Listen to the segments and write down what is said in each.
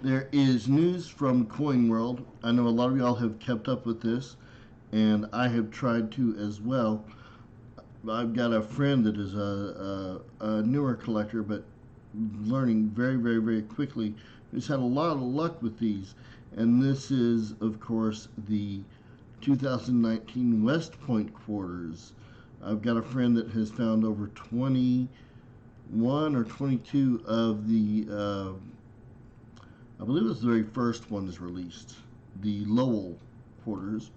There is news from Coin World. I know a lot of y'all have kept up with this, and I have tried to as well. I've got a friend that is a newer collector, but learning very, very, very quickly, who's had a lot of luck with these. And this is, of course, the 2019 West Point quarters. I've got a friend that has found over 21 or 22 of I believe it was the very first one is released, the Lowell quarters.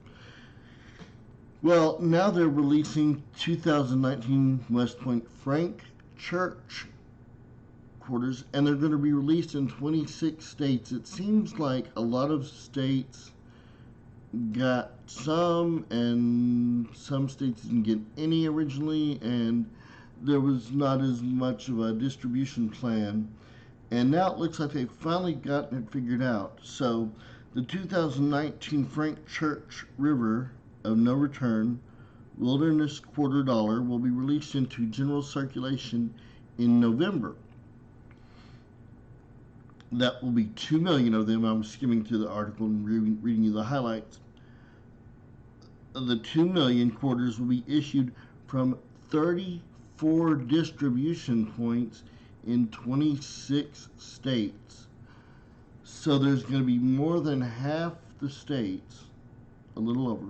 Well, now they're releasing 2019 West Point Frank Church quarters, and they're going to be released in 26 states. It seems like a lot of states got some, and some states didn't get any originally, and there was not as much of a distribution plan. And now it looks like they've finally gotten it figured out. So the 2019 Frank Church River of No Return Wilderness Quarter Dollar will be released into general circulation in November. That will be 2 million of them. I'm skimming through the article and reading you the highlights. The 2 million quarters will be issued from 34 distribution points in 26 states. So there's going to be more than half the states, a little over,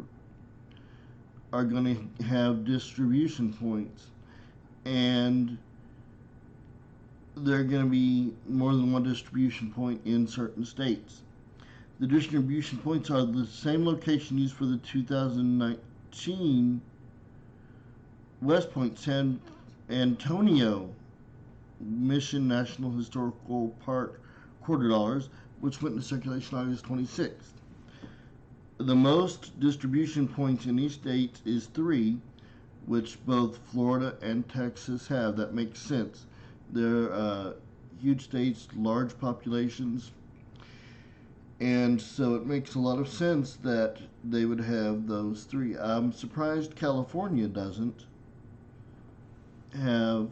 are going to have distribution points. And there are going to be more than one distribution point in certain states. The distribution points are the same location used for the 2019 West Point San Antonio Mission National Historical Park quarter dollars, which went into circulation August 26th. The most distribution points in each state is 3, which both Florida and Texas have. That makes sense. They're huge states, large populations, and so it makes a lot of sense that they would have those 3. I'm surprised California doesn't have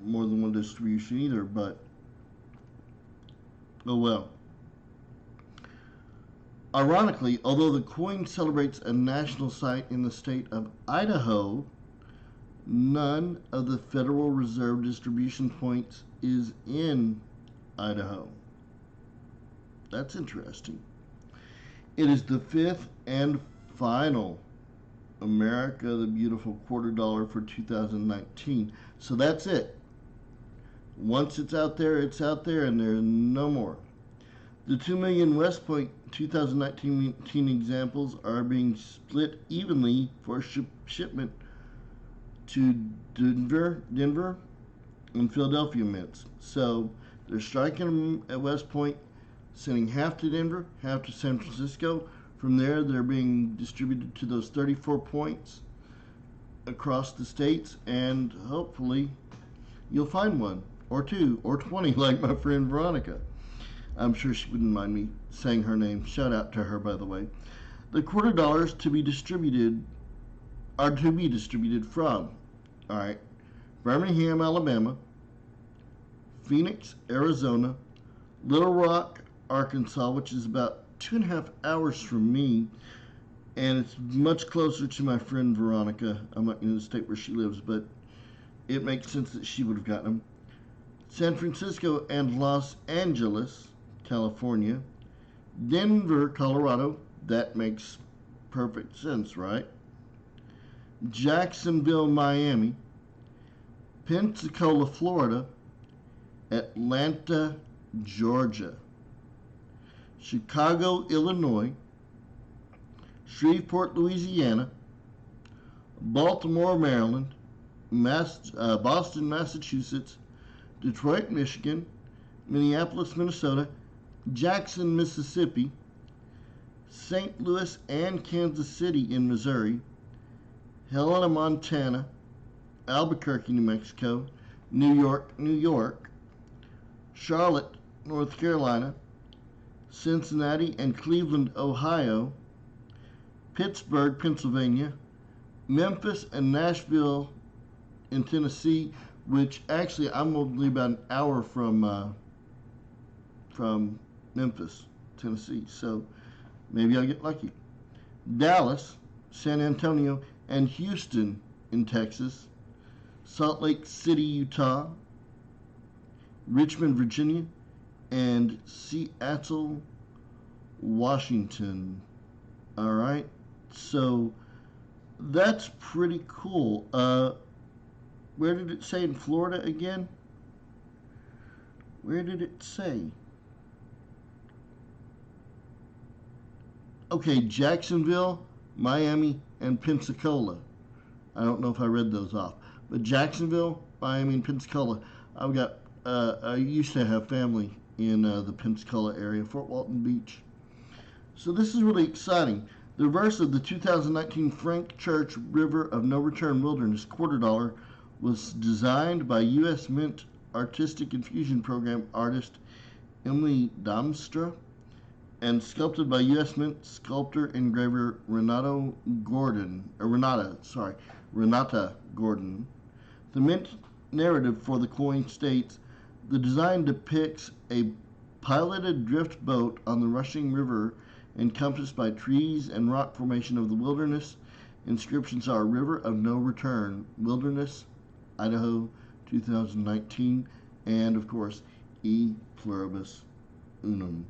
more than one distribution either, but oh well. Ironically, although the coin celebrates a national site in the state of Idaho, none of the Federal Reserve distribution points is in Idaho. That's interesting. It is the 5th and final America the Beautiful quarter dollar for 2019. So that's it. Once it's out there, and there are no more. The 2 million West Point 2019 examples are being split evenly for shipment to Denver, and Philadelphia mints. So they're striking them at West Point, sending half to Denver, half to San Francisco. From there, they're being distributed to those 34 points across the states, and hopefully you'll find one, or 2, or 20, like my friend Veronica. I'm sure she wouldn't mind me saying her name. Shout out to her, by the way. The quarter dollars to be distributed from, all right, Birmingham, Alabama, Phoenix, Arizona, Little Rock, Arkansas, which is about 2.5 hours from me, and it's much closer to my friend Veronica. I'm not going to state where she lives, but it makes sense that she would have gotten them. San Francisco and Los Angeles, California, Denver, Colorado. That makes perfect sense, right? Jacksonville, Miami, Pensacola, Florida, Atlanta, Georgia, Chicago, Illinois, Shreveport, Louisiana, Baltimore, Maryland, Boston, Massachusetts, Detroit, Michigan, Minneapolis, Minnesota, Jackson, Mississippi, St. Louis and Kansas City in Missouri, Helena, Montana, Albuquerque, New Mexico, New York, New York, Charlotte, North Carolina, Cincinnati and Cleveland, Ohio, Pittsburgh, Pennsylvania, Memphis and Nashville in Tennessee, which actually I'm only about an hour from Memphis, Tennessee. So maybe I'll get lucky. Dallas, San Antonio, and Houston in Texas. Salt Lake City, Utah. Richmond, Virginia, and Seattle, Washington. All right. So that's pretty cool. Where did it say in Florida again? Where did it say? Okay, Jacksonville, Miami, and Pensacola. I don't know if I read those off, but Jacksonville, Miami, and Pensacola. I used to have family in the Pensacola area, Fort Walton Beach. So this is really exciting. The reverse of the 2019 Frank Church River of No Return Wilderness quarter dollar was designed by U.S. Mint Artistic Infusion Program artist Emily Damstra and sculpted by U.S. Mint sculptor engraver Renata Gordon. The Mint narrative for the coin states, the design depicts a piloted drift boat on the rushing river encompassed by trees and rock formation of the wilderness. Inscriptions are River of No Return, Wilderness, Idaho, 2019, and of course, E Pluribus Unum.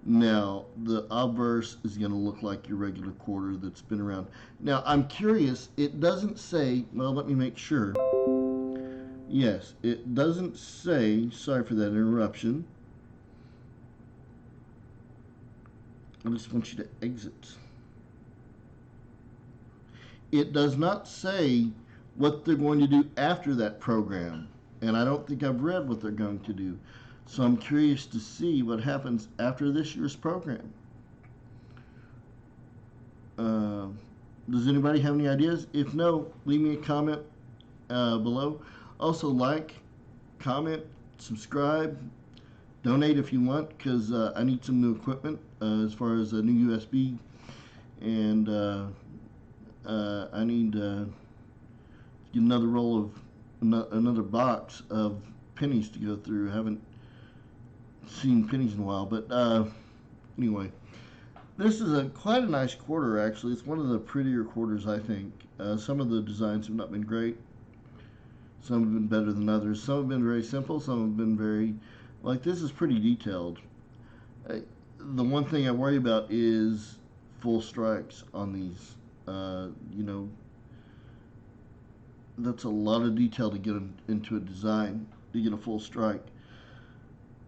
Now, the obverse is going to look like your regular quarter that's been around. Now, I'm curious, it doesn't say, well, let me make sure. Yes, it doesn't say, sorry for that interruption. I just want you to exit. It does not say what they're going to do after that program, and I don't think I've read what they're going to do. So I'm curious to see what happens after this year's program. Does anybody have any ideas? If no, leave me a comment below. Also like, comment, subscribe, donate if you want, because I need some new equipment as far as a new USB, and I need to get another roll of another box of pennies to go through. I haven't seen pennies in a while, but anyway, this is quite a nice quarter. Actually, it's one of the prettier quarters, I think. Some of the designs have not been great. Some have been better than others. Some have been very simple. Some have been very, like this is pretty detailed. The one thing I worry about is full strikes on these. You know, that's a lot of detail to get into a design to get a full strike.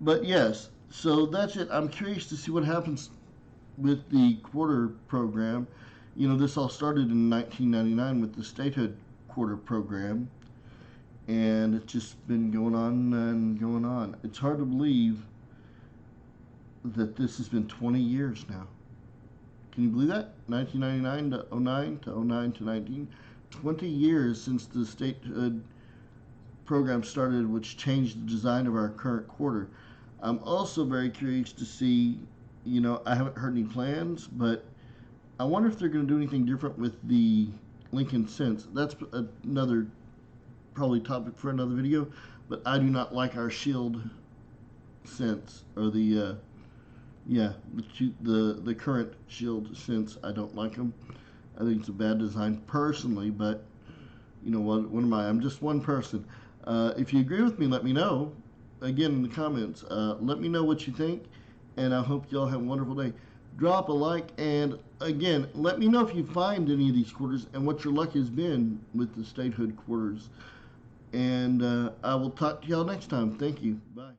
But yes, so that's it. I'm curious to see what happens with the quarter program. You know, this all started in 1999 with the statehood quarter program, and it's just been going on and going on. It's hard to believe that this has been 20 years now. Can you believe that? 1999 to 09 to 09 to 19. 20 years since the statehood program started, which changed the design of our current quarter. I'm also very curious to see, you know, I haven't heard any plans, but I wonder if they're going to do anything different with the Lincoln cents. That's another probably topic for another video, but I do not like our shield cents, or the current shield cents. I don't like them. I think it's a bad design personally, but you know what am I? I'm just one person. If you agree with me, let me know. Again, in the comments, let me know what you think, and I hope you all have a wonderful day. Drop a like, and again, let me know if you find any of these quarters and what your luck has been with the statehood quarters. And I will talk to y'all next time. Thank you. Bye.